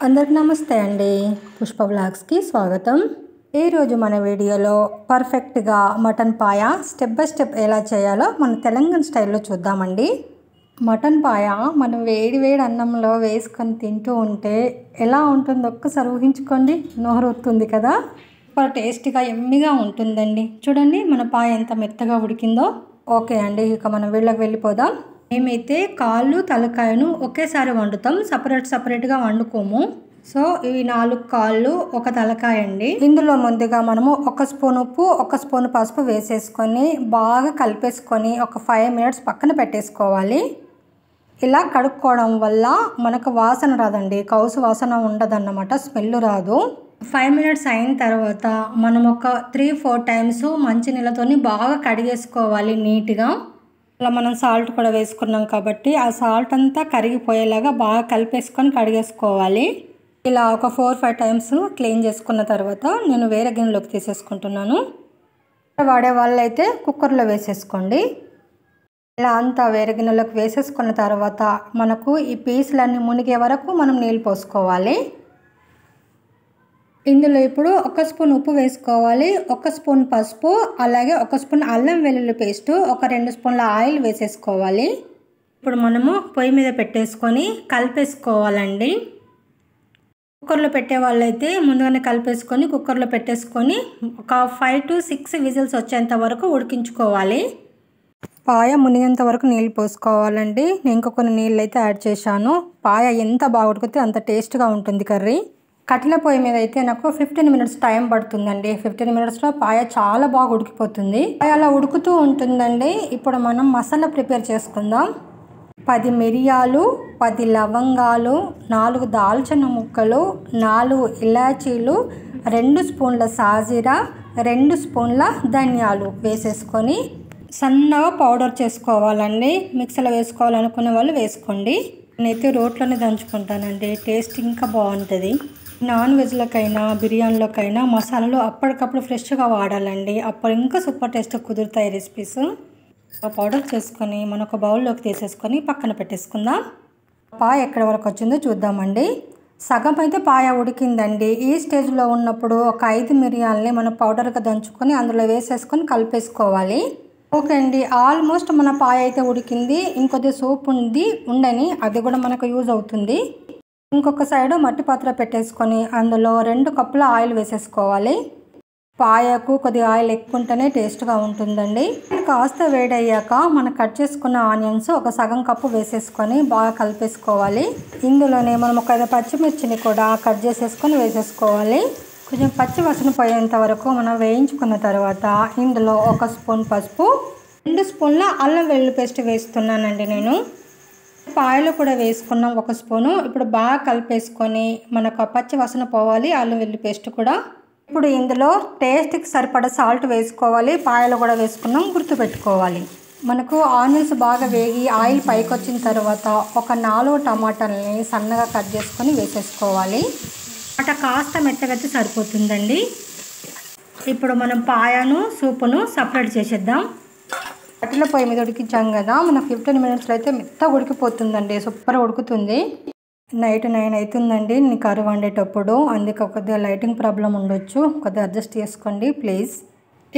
అందరికీ నమస్తే అండి. పుష్ప వ్లాగ్స్కి స్వాగతం. ఈరోజు మన వీడియోలో పర్ఫెక్ట్గా mutton paya step by step ఎలా చేయాలో మన తెలంగాణ స్టైల్లో చూద్దామండి. మటన్ పాయ మనం వేడి వేడి అన్నంలో వేసుకొని తింటూ ఉంటే ఎలా ఉంటుందో ఒక్కసారి ఊహించుకోండి. నోరూరుతుంది కదా. సూపర్ టేస్టీగా ఎమ్మిగా ఉంటుందండి. చూడండి మన పాయ ఎంత మెత్తగా ఉడికిందో. ఓకే అండి, ఇక మనం వీళ్ళకి వెళ్ళిపోదాం. మేమైతే కాళ్ళు తలకాయను ఒకేసారి వండుతాం, సపరేట్గా వండుకోము. సో ఇవి 4 కాళ్ళు, ఒక తలకాయ అండి. ఇందులో ముందుగా మనము 1 స్పూన్ ఉప్పు, 1 స్పూన్ పసుపు వేసేసుకొని బాగా కలిపేసుకొని ఒక 5 మినిట్స్ పక్కన పెట్టేసుకోవాలి. ఇలా కడుక్కోవడం వల్ల మనకు వాసన రాదండి, కౌసు వాసన ఉండదన్నమాట, స్మెల్ రాదు. 5 మినిట్స్ అయిన తర్వాత మనం ఒక 3-4 టైమ్స్ మంచినీళ్ళతో బాగా కడిగేసుకోవాలి నీట్గా. అలా మనం సాల్ట్ కూడా వేసుకున్నాం కాబట్టి ఆ సాల్ట్ అంతా కరిగిపోయేలాగా బాగా కలిపేసుకొని కడిగేసుకోవాలి. ఇలా ఒక 4-5 టైమ్స్ క్లీన్ చేసుకున్న తర్వాత నేను వేరే గిన్నెలోకి తీసేసుకుంటున్నాను. వాడే వాళ్ళైతే కుక్కర్లో వేసేసుకోండి. ఇలా అంతా వేరే గిన్నెలోకి వేసేసుకున్న తర్వాత మనకు ఈ పీసులన్నీ మునిగే వరకు మనం నీళ్ళు పోసుకోవాలి. ఇందులో ఇప్పుడు 1 స్పూన్ ఉప్పు వేసుకోవాలి, 1 స్పూన్ పసుపు, అలాగే 1 స్పూన్ అల్లం వెల్లుల్లి పేస్టు, ఒక 2 స్పూన్ల ఆయిల్ వేసేసుకోవాలి. ఇప్పుడు మనము పొయ్యి మీద పెట్టేసుకొని కలిపేసుకోవాలండి. కుక్కర్లో పెట్టే వాళ్ళైతే ముందుగానే కలిపేసుకొని కుక్కర్లో పెట్టేసుకొని ఒక 5 to 6 విజిల్స్ వచ్చేంత వరకు ఉడికించుకోవాలి. పాయ మునిగేంత వరకు నీళ్ళు పోసుకోవాలండి. నేను ఇంకా కొన్ని నీళ్ళు అయితే యాడ్ చేశాను. పాయ ఎంత బాగా ఉడికితే అంత టేస్ట్గా ఉంటుంది కర్రీ. కట్టెల పొయ్యి మీద అయితే నాకు 15 మినిట్స్ టైం పడుతుందండి. 15 మినిట్స్లో పాయ చాలా బాగా ఉడికిపోతుంది. పాయ అలా ఉడుకుతూ ఉంటుందండి. ఇప్పుడు మనం మసాలా ప్రిపేర్ చేసుకుందాం. 10 మిరియాలు, 10 లవంగాలు, 4 దాల్చిన ముక్కలు, 4 ఇలాచీలు, 2 స్పూన్ల సాజీరా, 2 స్పూన్ల ధనియాలు వేసేసుకొని సన్నగా పౌడర్ చేసుకోవాలండి. మిక్సీలో వేసుకోవాలనుకునే వాళ్ళు వేసుకోండి. నేనైతే రోట్లోనే దంచుకుంటానండి, టేస్ట్ ఇంకా బాగుంటుంది. నాన్ వెజ్లకైనా బిర్యానీలోకైనా మసాలాలు అప్పటికప్పుడు ఫ్రెష్గా వాడాలండి, అప్పుడు ఇంకా సూపర్ టేస్ట్ కుదురుతాయి రెసిపీస్. పౌడర్ చేసుకొని మనం ఒక బౌల్లోకి తీసేసుకొని పక్కన పెట్టేసుకుందాం. పాయ ఎక్కడి వరకు వచ్చిందో చూద్దామండి. సగం అయితే పాయ ఉడికిందండి. ఈ స్టేజ్లో ఉన్నప్పుడు ఒక 5 మిరియాలని మనం పౌడర్గా దంచుకొని అందులో వేసేసుకొని కలిపేసుకోవాలి. ఓకే అండి, ఆల్మోస్ట్ మన పాయ అయితే ఉడికింది. ఇంకొద్ది సూప్ ఉండని అది కూడా మనకు యూజ్ అవుతుంది. ఇంకొక సైడు మట్టి పాత్ర పెట్టేసుకొని అందులో 2 కప్పుల ఆయిల్ వేసేసుకోవాలి. పాయకు కొద్దిగా ఆయిల్ ఎక్కువ ఉంటేనే టేస్ట్గా ఉంటుందండి. కాస్త వేడయ్యాక మనం కట్ చేసుకున్న ఆనియన్స్ ఒక సగం కప్పు వేసేసుకొని బాగా కలిపేసుకోవాలి. ఇందులోనే మనం ఒక 5 పచ్చిమిర్చిని కూడా కట్ చేసేసుకొని వేసేసుకోవాలి. కొంచెం పచ్చి వాసన పోయేంత వరకు మనం వేయించుకున్న తర్వాత ఇందులో 1 స్పూన్ పసుపు, 2 స్పూన్ల అల్లం వెల్లుల్లి పేస్ట్ వేస్తున్నానండి నేను. పాయలు కూడా వేసుకున్నాం 1 స్పూను. ఇప్పుడు బాగా కలిపేసుకొని మనకు పచ్చి వాసన పోవాలి అల్లం వెల్లుల్లి పేస్ట్ కూడా. ఇప్పుడు ఇందులో టేస్ట్కి సరిపడా సాల్ట్ వేసుకోవాలి. పాయలు కూడా వేసుకున్నాం, గుర్తుపెట్టుకోవాలి. మనకు ఆనియన్స్ బాగా వేగి ఆయిల్ పైకి వచ్చిన తర్వాత ఒక 4 టమాటాలని సన్నగా కట్ చేసుకొని వేసేసుకోవాలి. కాస్త మెత్తగైతే సరిపోతుందండి. ఇప్పుడు మనం పాయను సూపును సపరేట్ చేసేద్దాం. కట్టెల పొయ్యి మీద ఉడికించాం కదా, మన 15 మినిట్స్లో అయితే మెత్తగా ఉడికిపోతుందండి, సూపర్ ఉడుకుతుంది. నైట్ 9 అవుతుందండి నేను కర్రీ వండేటప్పుడు, అందుకే కొద్దిగా లైటింగ్ ప్రాబ్లం ఉండొచ్చు, కొద్దిగా అడ్జస్ట్ చేసుకోండి ప్లీజ్.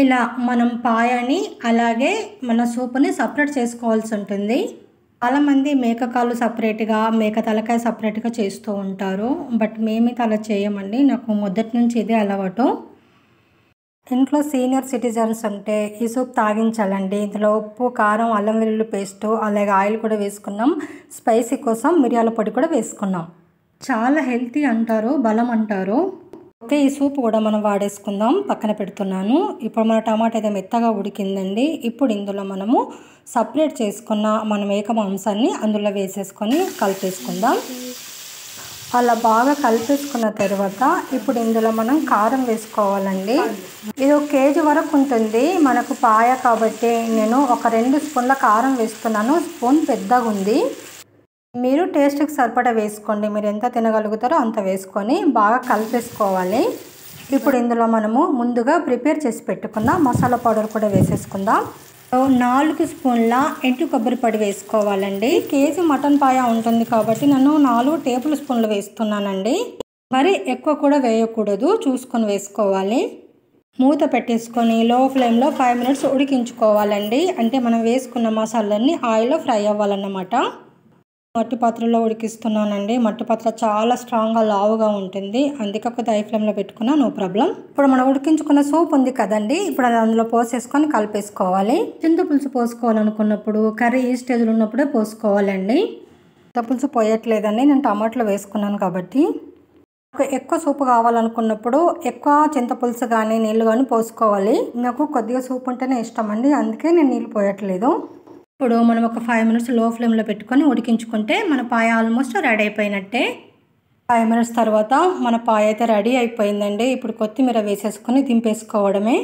ఇలా మనం పాయని అలాగే మన సూపుని సపరేట్ చేసుకోవాల్సి ఉంటుంది. చాలామంది మేక కాళ్ళు సపరేట్గా, మేక తలకాయ సపరేట్గా చేస్తూ ఉంటారు. బట్ మేమైతే అలా చేయమండి, నాకు మొదటి నుంచి ఇదే అలవాటు. ఇంట్లో సీనియర్ సిటిజన్స్ ఉంటే ఈ సూప్ తాగించాలండి. ఇందులో ఉప్పు, కారం, అల్లం వెల్లుల్లి పేస్టు, అలాగే ఆయిల్ కూడా వేసుకున్నాం. స్పైసీ కోసం మిరియాల పొడి కూడా వేసుకున్నాం. చాలా హెల్తీ అంటారు, బలం అంటారు. ఓకే, ఈ సూప్ కూడా మనం వాడేసుకుందాం, పక్కన పెడుతున్నాను. ఇప్పుడు మన టమాటా అయితే మెత్తగా ఉడికిందండి. ఇప్పుడు ఇందులో మనము సపరేట్ చేసుకున్న మన మేక మాంసాన్ని అందులో వేసేసుకొని కలిపేసుకుందాం. అలా బాగా కలిపేసుకున్న తర్వాత ఇప్పుడు ఇందులో మనం కారం వేసుకోవాలండి. ఇది 1 కేజీ వరకు ఉంటుంది మనకు పాయ కాబట్టి నేను ఒక 2 స్పూన్ల కారం వేస్తున్నాను. స్పూన్ పెద్దగా ఉంది, మీరు టేస్ట్కి సరిపడా వేసుకోండి. మీరు ఎంత తినగలుగుతారో అంత వేసుకొని బాగా కలిపేసుకోవాలి. ఇప్పుడు ఇందులో మనము ముందుగా ప్రిపేర్ చేసి పెట్టుకున్న మసాలా పౌడర్ కూడా వేసేసుకుందాం. 4 స్పూన్ల ఎండు కొబ్బరి పొడి వేసుకోవాలండి. కేజీ మటన్ పాయ ఉంటుంది కాబట్టి నేను 4 టేబుల్ స్పూన్లు వేస్తున్నానండి. మరి ఎక్కువ కూడా వేయకూడదు, చూసుకొని వేసుకోవాలి. మూత పెట్టేసుకొని లో ఫ్లేమ్లో 5 మినిట్స్ ఉడికించుకోవాలండి. అంటే మనం వేసుకున్న మసాలాలన్నీ ఆయిల్లో ఫ్రై అవ్వాలన్నమాట. మట్టి పాత్రలో ఉడికిస్తున్నానండి. మట్టి పాత్ర చాలా స్ట్రాంగ్గా లావుగా ఉంటుంది, అందుకే ఒక హై ఫ్లేమ్లో పెట్టుకున్నా నో ప్రాబ్లం. ఇప్పుడు మనం ఉడికించుకున్న సూప్ ఉంది కదండి, ఇప్పుడు అది అందులో పోసేసుకొని కలిపేసుకోవాలి. చింతపులుసు పోసుకోవాలనుకున్నప్పుడు కర్రీ ఈ స్టేజ్లో ఉన్నప్పుడే పోసుకోవాలండి. చింతపులుసు పోయట్లేదండి, నేను టమాటాలు వేసుకున్నాను కాబట్టి. ఎక్కువ సూప్ కావాలనుకున్నప్పుడు ఎక్కువ చింతపులుసు కానీ నీళ్ళు కానీ పోసుకోవాలి. నాకు కొద్దిగా సూప్ ఉంటేనే ఇష్టం అండి, అందుకే నేను నీళ్ళు పోయట్లేదు. ఇప్పుడు మనం ఒక 5 మినిట్స్ లో ఫ్లేమ్లో పెట్టుకొని ఉడికించుకుంటే మన పాయ ఆల్మోస్ట్ రెడీ అయిపోయినట్టే. 5 మినిట్స్ తర్వాత మన పాయ అయితే రెడీ అయిపోయిందండి. ఇప్పుడు కొత్తిమీర వేసేసుకొని దింపేసుకోవడమే.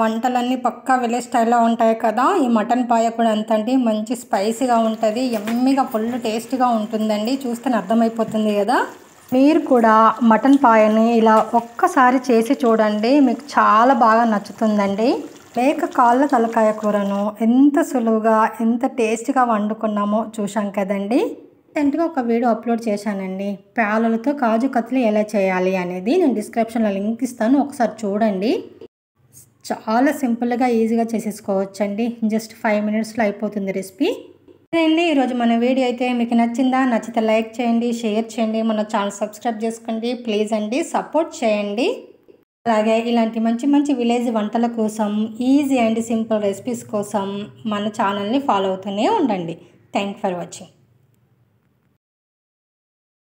వంటలన్నీ పక్కా విలేజ్ స్టైల్లో ఉంటాయి కదా, ఈ మటన్ పాయ కూడా అంతండి. మంచి స్పైసీగా ఉంటుంది, యమ్మీగా ఫుల్ టేస్ట్గా ఉంటుందండి. చూస్తేనే అర్థమైపోతుంది కదా. మీరు కూడా మటన్ పాయని ఇలా ఒక్కసారి చేసి చూడండి, మీకు చాలా బాగా నచ్చుతుందండి. మేక కాళ్ళ తలకాయ కూరను ఎంత సులువుగా ఎంత టేస్ట్గా వండుకున్నామో చూసాం కదండి. రీసెంట్గా ఒక వీడియో అప్లోడ్ చేశానండి, పాలలతో కాజు కత్లీ ఎలా చేయాలి అనేది. నేను డిస్క్రిప్షన్లో లింక్ ఇస్తాను, ఒకసారి చూడండి. చాలా సింపుల్గా ఈజీగా చేసేసుకోవచ్చండి, జస్ట్ 5 మినిట్స్లో అయిపోతుంది రెసిపీ. అండి ఈరోజు మన వీడియో అయితే మీకు నచ్చిందా? నచ్చితే లైక్ చేయండి, షేర్ చేయండి, మన ఛానల్ సబ్స్క్రైబ్ చేసుకోండి ప్లీజ్ అండి, సపోర్ట్ చేయండి. అలాగే ఇలాంటి మంచి మంచి విలేజ్ వంటల కోసం, ఈజీ అండ్ సింపుల్ రెసిపీస్ కోసం మన ఛానల్ని ఫాలో అవుతూనే ఉండండి. Thank for watching.